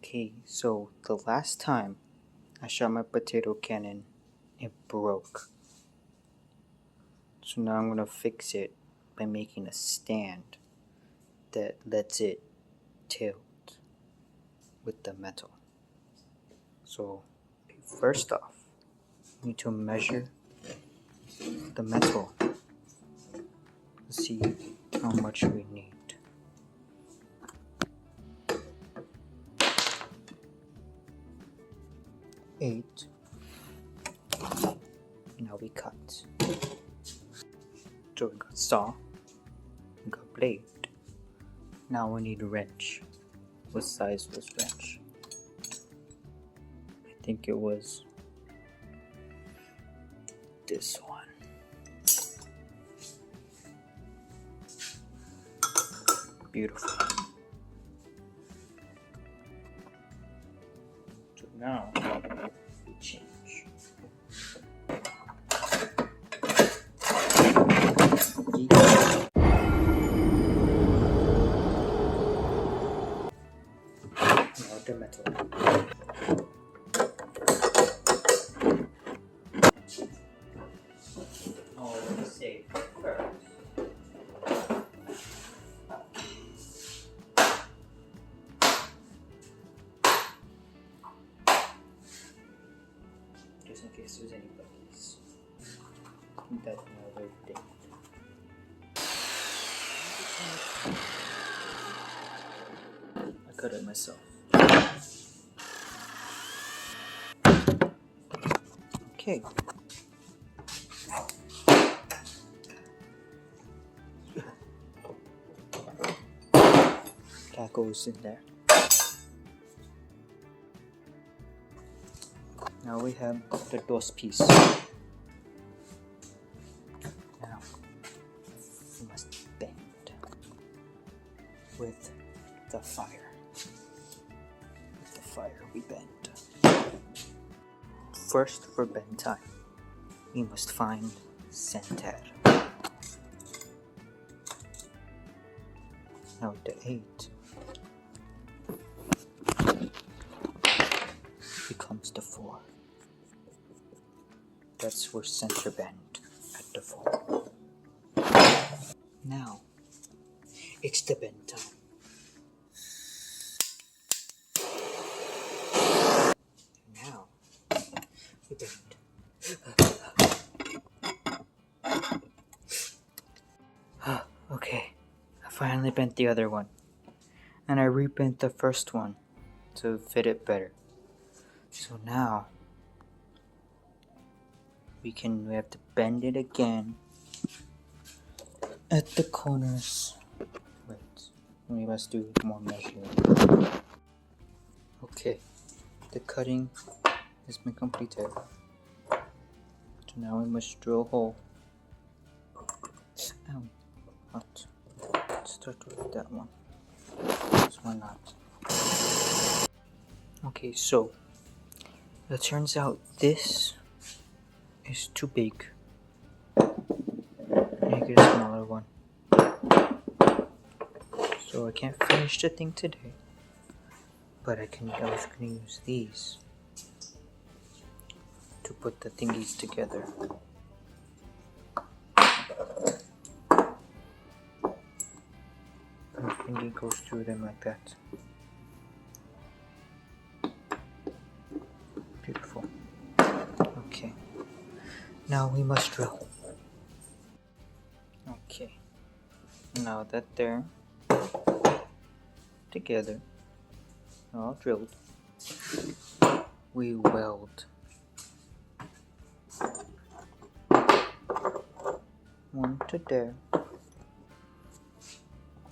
Okay, so the last time I shot my potato cannon, it broke. So now I'm going to fix it by making a stand that lets it tilt with the metal. So first off, we need to measure the metal to see how much we need. Eight. Now we cut. So we got saw, we got blade. Now we need a wrench. What size was wrench? I think it was this one. Beautiful. So now we change. Now the metal. Oh, let's say first. Just in case there's any bugs. That's another thing. I cut it myself. Okay. That goes in there. Now we have the dos piece. Now we must bend with the fire. With the fire we bend. First, for bend time, we must find center. Now the 8 becomes the 4. That's where center bend at the 4. Now it's the bend time. Now we bend. Okay, I finally bent the other one, and I rebent the first one to fit it better. So now we have to bend it again at the corners. Wait, we must do more measuring. Okay, the cutting has been completed. So now we must drill a hole. Ow, hot. Let's start with that one. This one not. Okay, so it turns out this is too big. Make it a smaller one. So I can't finish the thing today, but I was gonna use these to put the thingies together. And the thingy goes through them like that. Beautiful. Okay. Now we must drill. Okay. Now that they're together, all drilled, we weld. One to there,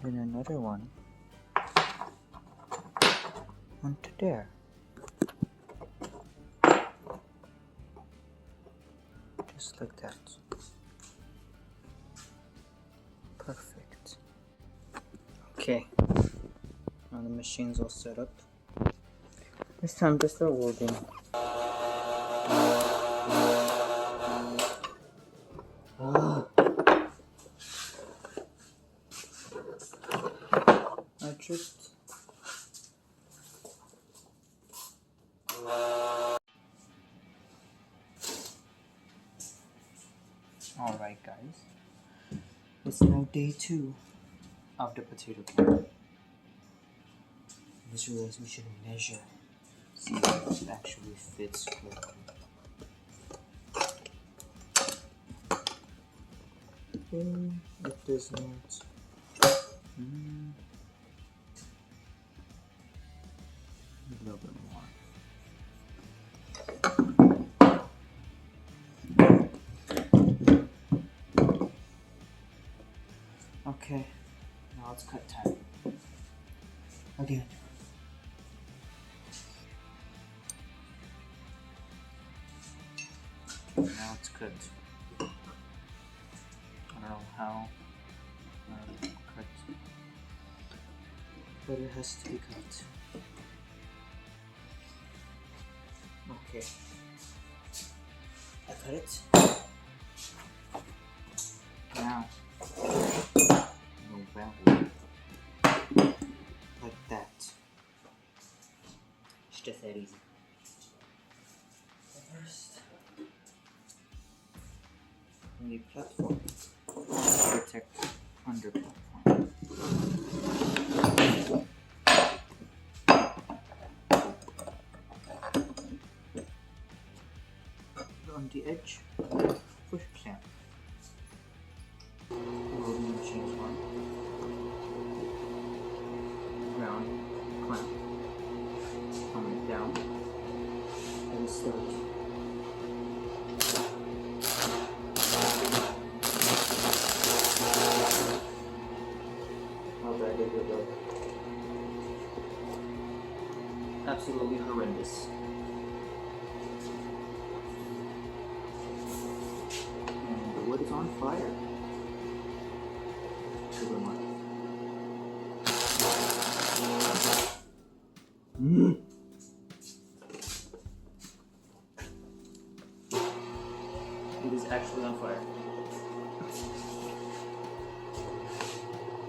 then another one to there. Just like that. Perfect. Okay, now the machine's all set up. It's time to start welding. I tripped. Alright guys, it's now day 2 of the potato can. Just realized we should measure, see if it actually fits correctly. Okay, it does not. A little bit more. Okay, now it's cut time. Again. Now it's cut. I don't know how cut, but it has to be cut. Okay. I cut it. Now, like that. It's just that easy. First, we need platform to protect under platform. On the edge, push clamp. Loading machine one. Round clamp. Coming down. And start. How bad did it look? Absolutely horrendous. And the wood is on fire. Super much. It is actually on fire.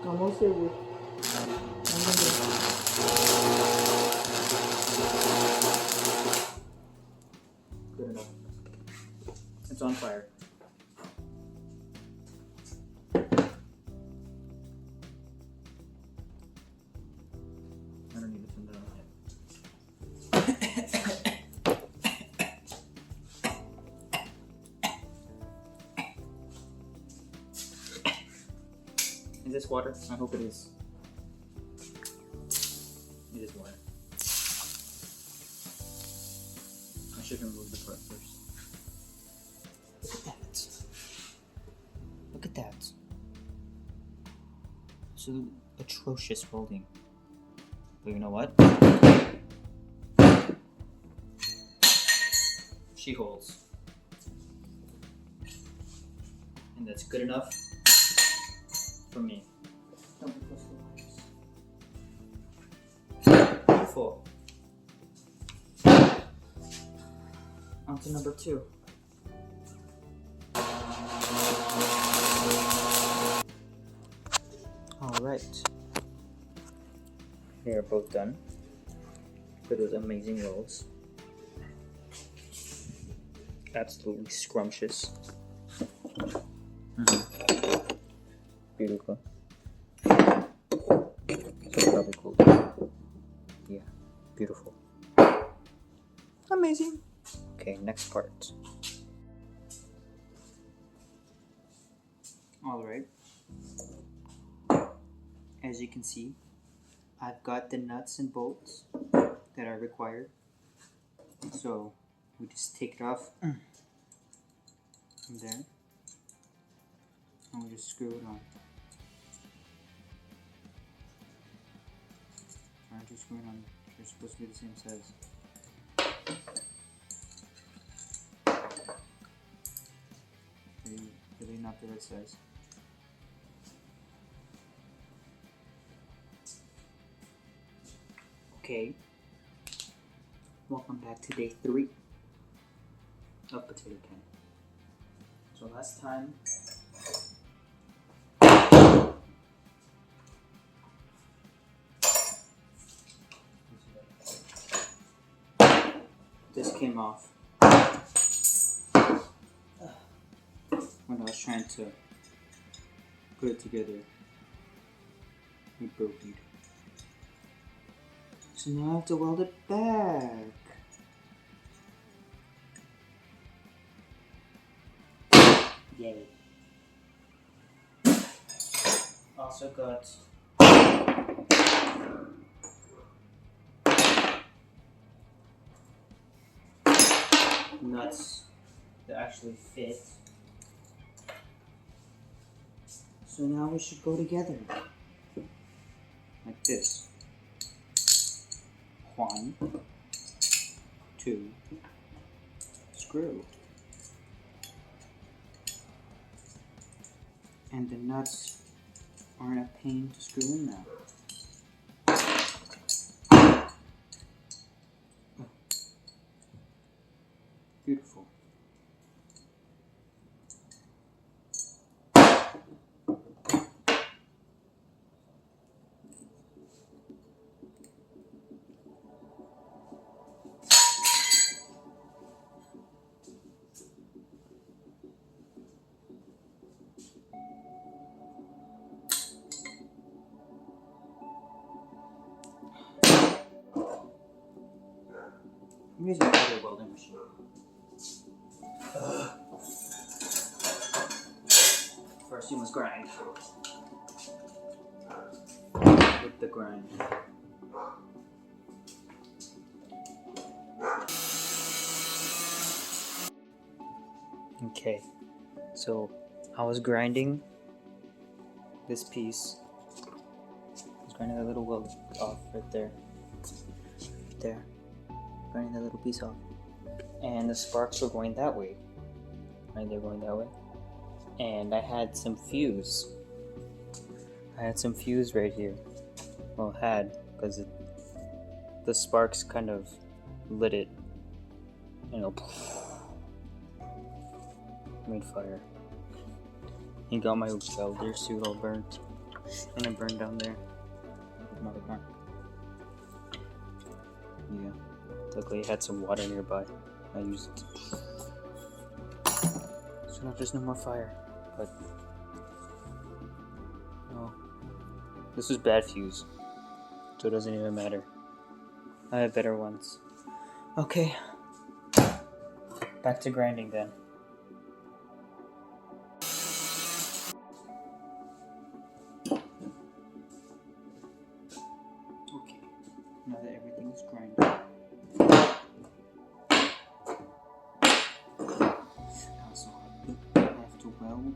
Almost there with. Good enough. It's on fire. I don't need to turn that on yet. Is this water? I hope it is. It is water. I should remove the part first. Look at that. Look at that. Absolute atrocious welding. But you know what? She holds. And that's good enough for me. Don't be close to the wires. Beautiful. On to number 2. Alright. They are both done for those amazing rolls. Absolutely scrumptious. Beautiful. So probably cool. Yeah, beautiful. Amazing. Okay, next part. Alright. As you can see, I've got the nuts and bolts that are required. So we just take it off from there. And we just screw it on. Aren't you screwing on? They're supposed to be the same size. Are they not the right size? Okay. Welcome back to day 3 of potato can. So last time this came off when I was trying to put it together. We broke it. So now I have to weld it back. Yay. Also got nuts that actually fit. So now we should go together. Like this. 1, 2, screw. And the nuts aren't a pain to screw in now. Beautiful. I'm using another welding machine. First you must grind. With the grind. Okay, so I was grinding this piece. I was grinding a little weld off right there. Right there. Grinding that little piece off. And the sparks were going that way. Right, they're going that way. And I had some fuse. I had some fuse right here. Well, because the sparks kind of lit it. You know, made fire. He got my welder suit all burnt. And it burned down there. Yeah. Luckily, I had some water nearby. I used it. So now there's no more fire. But no, this was bad fuse, so it doesn't even matter. I have better ones. Okay, back to grinding then. Okay, now that everything is grinded, I also have to weld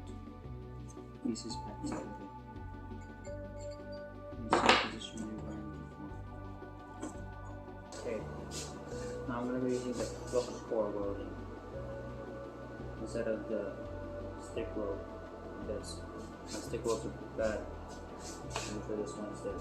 pieces back together. In the same position we were in before. Okay, now I'm going to be using the flux core welding instead of the stick weld, because my stick welds are bad. I'm going for this one instead.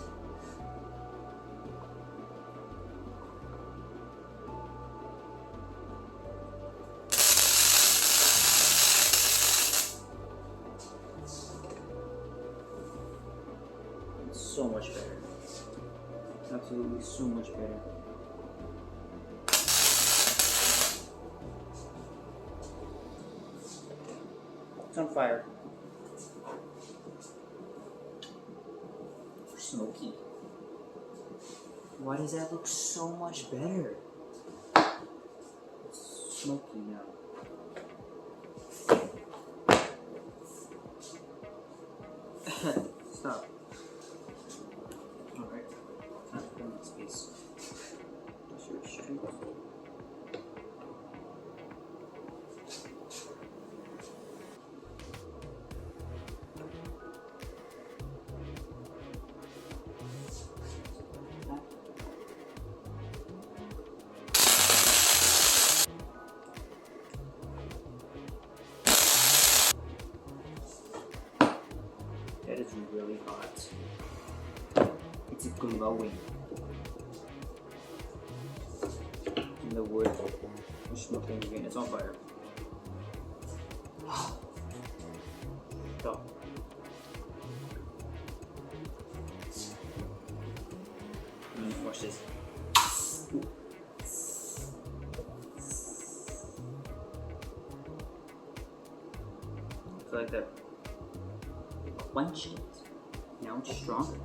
So much better. Absolutely so much better. It's on fire. Smoky. Why does that look so much better? It's smoky now. Stop. Alright. Time to clean this piece. Just your street. That is really hot. It's glowing. And the wood is smoking again. It's on fire. Stop. Watch this. So like the quench it, you know, stronger.